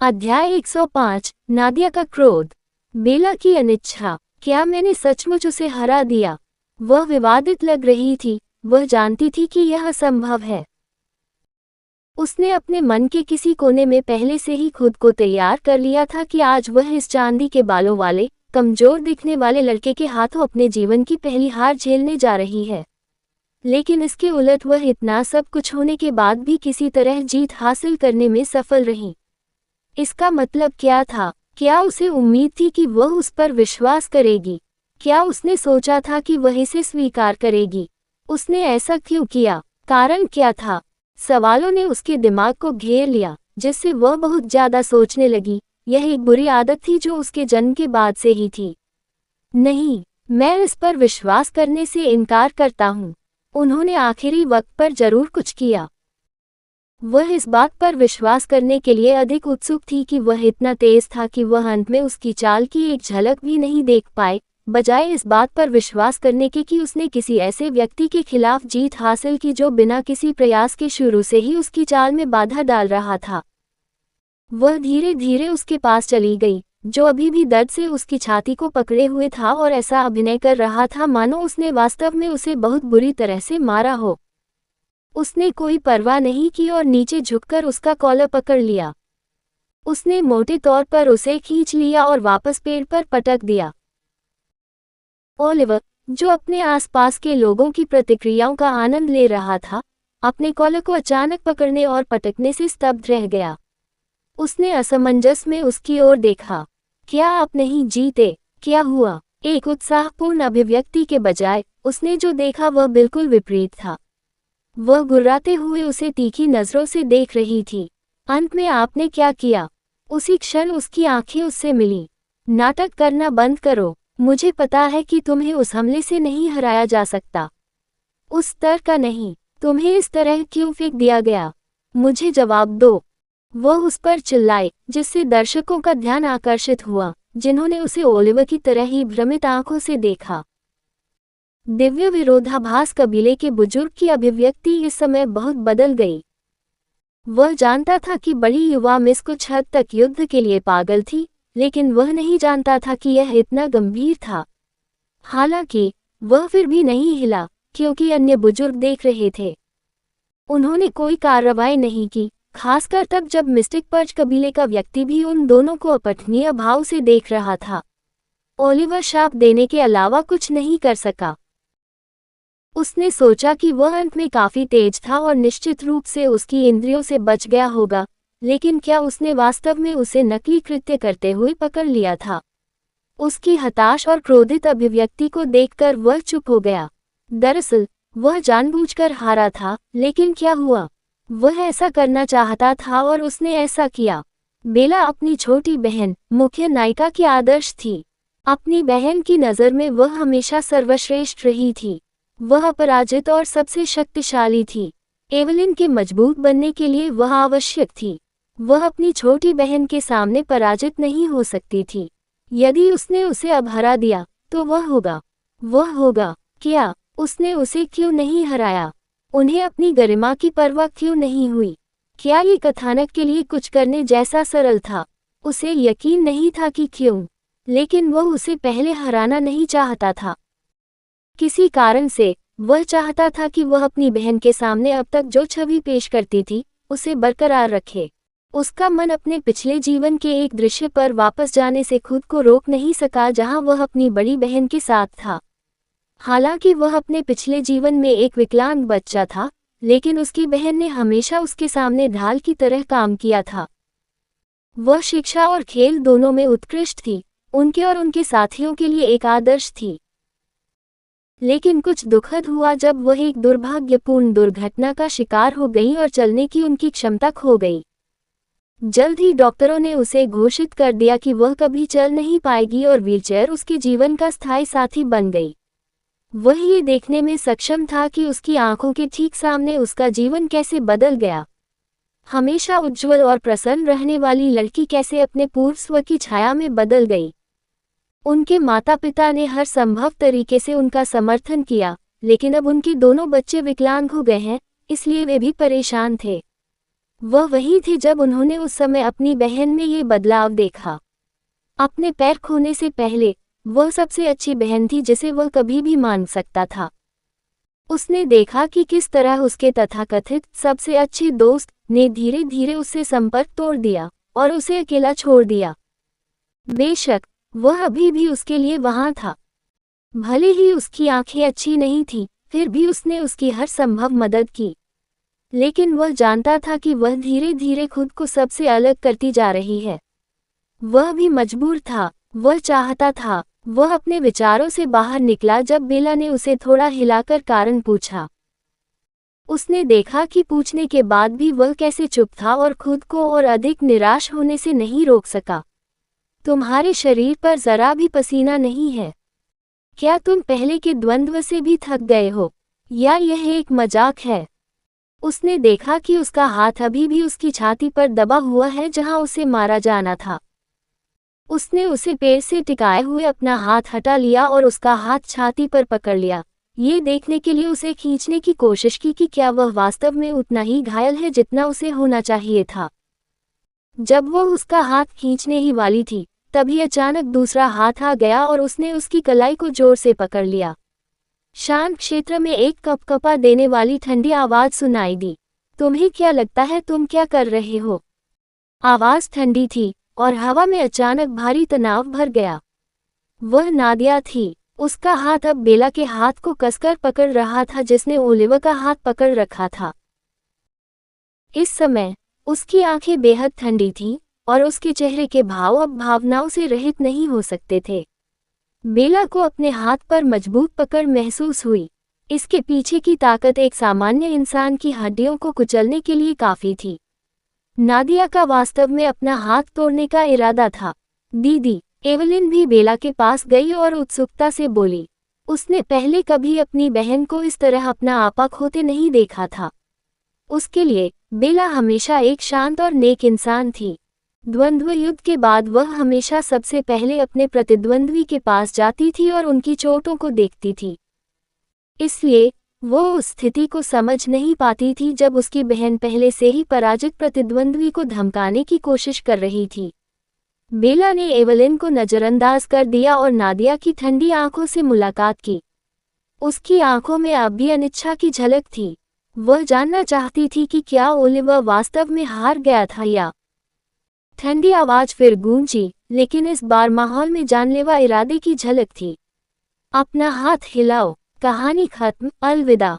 अध्याय 105 नादिया का क्रोध। बेला की अनिच्छा। क्या मैंने सचमुच उसे हरा दिया? वह विवादित लग रही थी। वह जानती थी कि यह असंभव है। उसने अपने मन के किसी कोने में पहले से ही खुद को तैयार कर लिया था कि आज वह इस चांदी के बालों वाले, कमजोर दिखने वाले लड़के के हाथों अपने जीवन की पहली हार झेलने जा रही है। लेकिन इसके उलट वह इतना सब कुछ होने के बाद भी किसी तरह जीत हासिल करने में सफल रही। इसका मतलब क्या था? क्या उसे उम्मीद थी कि वह उस पर विश्वास करेगी? क्या उसने सोचा था कि वह इसे स्वीकार करेगी? उसने ऐसा क्यों किया? कारण क्या था? सवालों ने उसके दिमाग को घेर लिया, जिससे वह बहुत ज्यादा सोचने लगी। यह एक बुरी आदत थी जो उसके जन्म के बाद से ही थी। नहीं, मैं इस पर विश्वास करने से इनकार करता हूँ। उन्होंने आखिरी वक्त पर जरूर कुछ किया। वह इस बात पर विश्वास करने के लिए अधिक उत्सुक थी कि वह इतना तेज था कि वह अंत में उसकी चाल की एक झलक भी नहीं देख पाए, बजाय इस बात पर विश्वास करने के कि उसने किसी ऐसे व्यक्ति के खिलाफ जीत हासिल की जो बिना किसी प्रयास के शुरू से ही उसकी चाल में बाधा डाल रहा था। वह धीरे धीरे उसके पास चली गई, जो अभी भी दर्द से उसकी छाती को पकड़े हुए था और ऐसा अभिनय कर रहा था मानो उसने वास्तव में उसे बहुत बुरी तरह से मारा हो। उसने कोई परवाह नहीं की और नीचे झुककर उसका कॉलर पकड़ लिया। उसने मोटे तौर पर उसे खींच लिया और वापस पेड़ पर पटक दिया। ओलिवर, जो अपने आसपास के लोगों की प्रतिक्रियाओं का आनंद ले रहा था, अपने कॉलर को अचानक पकड़ने और पटकने से स्तब्ध रह गया। उसने असमंजस में उसकी ओर देखा। क्या आप नहीं जीते? क्या हुआ? एक उत्साहपूर्ण अभिव्यक्ति के बजाय उसने जो देखा वह बिल्कुल विपरीत था। वह गुर्राते हुए उसे तीखी नजरों से देख रही थी। अंत में आपने क्या किया? उसी क्षण उसकी आंखें उससे मिली। नाटक करना बंद करो। मुझे पता है कि तुम्हें उस हमले से नहीं हराया जा सकता। उस स्तर का नहीं। तुम्हें इस तरह क्यों फेंक दिया गया? मुझे जवाब दो। वह उस पर चिल्लाए, जिससे दर्शकों का ध्यान आकर्षित हुआ, जिन्होंने उसे ओलिवर की तरह ही भ्रमित आंखों से देखा। दिव्य विरोधाभास कबीले के बुजुर्ग की अभिव्यक्ति इस समय बहुत बदल गई। वह जानता था कि बड़ी युवा मिस कुछ हद तक युद्ध के लिए पागल थी, लेकिन वह नहीं जानता था कि यह इतना गंभीर था। हालांकि वह फिर भी नहीं हिला, क्योंकि अन्य बुजुर्ग देख रहे थे। उन्होंने कोई कार्रवाई नहीं की, खासकर तब जब मिस्टिक पर्च कबीले का व्यक्ति भी उन दोनों को अपठनीय भाव से देख रहा था। ओलिवर शाप देने के अलावा कुछ नहीं कर सका। उसने सोचा कि वह अंत में काफी तेज था और निश्चित रूप से उसकी इंद्रियों से बच गया होगा, लेकिन क्या उसने वास्तव में उसे नकली कृत्य करते हुए पकड़ लिया था? उसकी हताश और क्रोधित अभिव्यक्ति को देखकर वह चुप हो गया। दरअसल वह जानबूझकर हारा था, लेकिन क्या हुआ? वह ऐसा करना चाहता था और उसने ऐसा किया। बेला अपनी छोटी बहन, मुख्य नायिका की आदर्श थी। अपनी बहन की नज़र में वह हमेशा सर्वश्रेष्ठ रही थी। वह अपराजित और सबसे शक्तिशाली थी। एवलिन के मजबूत बनने के लिए वह आवश्यक थी। वह अपनी छोटी बहन के सामने पराजित नहीं हो सकती थी। यदि उसने उसे अब हरा दिया, तो वह होगा। वह होगा। क्या उसने उसे क्यों नहीं हराया? उन्हें अपनी गरिमा की परवाह क्यों नहीं हुई? क्या ये कथानक के लिए कुछ करने जैसा सरल था? उसे यकीन नहीं था कि क्यों, लेकिन वह उसे पहले हराना नहीं चाहता था। किसी कारण से वह चाहता था कि वह अपनी बहन के सामने अब तक जो छवि पेश करती थी, उसे बरकरार रखे। उसका मन अपने पिछले जीवन के एक दृश्य पर वापस जाने से खुद को रोक नहीं सका जहां वह अपनी बड़ी बहन के साथ था। हालांकि वह अपने पिछले जीवन में एक विकलांग बच्चा था, लेकिन उसकी बहन ने हमेशा उसके सामने ढाल की तरह काम किया था। वह शिक्षा और खेल दोनों में उत्कृष्ट थी, उनके और उनके साथियों के लिए एक आदर्श थी। लेकिन कुछ दुखद हुआ जब वह एक दुर्भाग्यपूर्ण दुर्घटना का शिकार हो गई और चलने की उनकी क्षमता खो गई। जल्द ही डॉक्टरों ने उसे घोषित कर दिया कि वह कभी चल नहीं पाएगी और व्हीलचेयर उसके जीवन का स्थायी साथी बन गई। वह ये देखने में सक्षम था कि उसकी आंखों के ठीक सामने उसका जीवन कैसे बदल गया। हमेशा उज्ज्वल और प्रसन्न रहने वाली लड़की कैसे अपने पूर्व स्व की छाया में बदल गई। उनके माता पिता ने हर संभव तरीके से उनका समर्थन किया, लेकिन अब उनके दोनों बच्चे विकलांग हो गए हैं, इसलिए वे भी परेशान थे। वह वही थे जब उन्होंने उस समय अपनी बहन में ये बदलाव देखा। अपने पैर खोने से पहले वह सबसे अच्छी बहन थी जिसे वह कभी भी मान सकता था। उसने देखा कि किस तरह उसके तथाकथित सबसे अच्छे दोस्त ने धीरे धीरे उससे संपर्क तोड़ दिया और उसे अकेला छोड़ दिया। बेशक वह अभी भी उसके लिए वहां था। भले ही उसकी आंखें अच्छी नहीं थीं, फिर भी उसने उसकी हर संभव मदद की। लेकिन वह जानता था कि वह धीरे धीरे खुद को सबसे अलग करती जा रही है। वह भी मजबूर था, वह चाहता था। वह अपने विचारों से बाहर निकला जब बेला ने उसे थोड़ा हिलाकर कारण पूछा। उसने देखा कि पूछने के बाद भी वह कैसे चुप था और खुद को और अधिक निराश होने से नहीं रोक सका। तुम्हारे शरीर पर जरा भी पसीना नहीं है। क्या तुम पहले के द्वंद्व से भी थक गए हो, या यह एक मजाक है? उसने देखा कि उसका हाथ अभी भी उसकी छाती पर दबा हुआ है जहां उसे मारा जाना था। उसने उसे पैर से टिकाए हुए अपना हाथ हटा लिया और उसका हाथ छाती पर पकड़ लिया, ये देखने के लिए उसे खींचने की कोशिश की कि क्या वह वास्तव में उतना ही घायल है जितना उसे होना चाहिए था। जब वह उसका हाथ खींचने ही वाली थी, तभी अचानक दूसरा हाथ आ गया और उसने उसकी कलाई को जोर से पकड़ लिया। शांत क्षेत्र में एक कपकपा देने वाली ठंडी आवाज सुनाई दी। तुम्हें क्या लगता है तुम क्या कर रहे हो? आवाज ठंडी थी और हवा में अचानक भारी तनाव भर गया। वह नादिया थी। उसका हाथ अब बेला के हाथ को कसकर पकड़ रहा था जिसने ओलिवर का हाथ पकड़ रखा था। इस समय उसकी आंखें बेहद ठंडी थीं और उसके चेहरे के भाव अब भावनाओं से रहित नहीं हो सकते थे। बेला को अपने हाथ पर मजबूत पकड़ महसूस हुई। इसके पीछे की ताकत एक सामान्य इंसान की हड्डियों को कुचलने के लिए काफी थी। नादिया का वास्तव में अपना हाथ तोड़ने का इरादा था। दीदी एवलिन भी बेला के पास गई और उत्सुकता से बोली। उसने पहले कभी अपनी बहन को इस तरह अपना आपा खोते नहीं देखा था। उसके लिए बेला हमेशा एक शांत और नेक इंसान थी। द्वंद्व युद्ध के बाद वह हमेशा सबसे पहले अपने प्रतिद्वंद्वी के पास जाती थी और उनकी चोटों को देखती थी। इसलिए वो उस स्थिति को समझ नहीं पाती थी जब उसकी बहन पहले से ही पराजित प्रतिद्वंद्वी को धमकाने की कोशिश कर रही थी। बेला ने एवलिन को नजरअंदाज कर दिया और नादिया की ठंडी आंखों से मुलाकात की। उसकी आंखों में अब भी अनिच्छा की झलक थी। वह जानना चाहती थी कि क्या ओलिवर वास्तव में हार गया था या। ठंडी आवाज फिर गूंजी, लेकिन इस बार माहौल में जानलेवा इरादे की झलक थी। अपना हाथ हिलाओ, कहानी खत्म, अलविदा।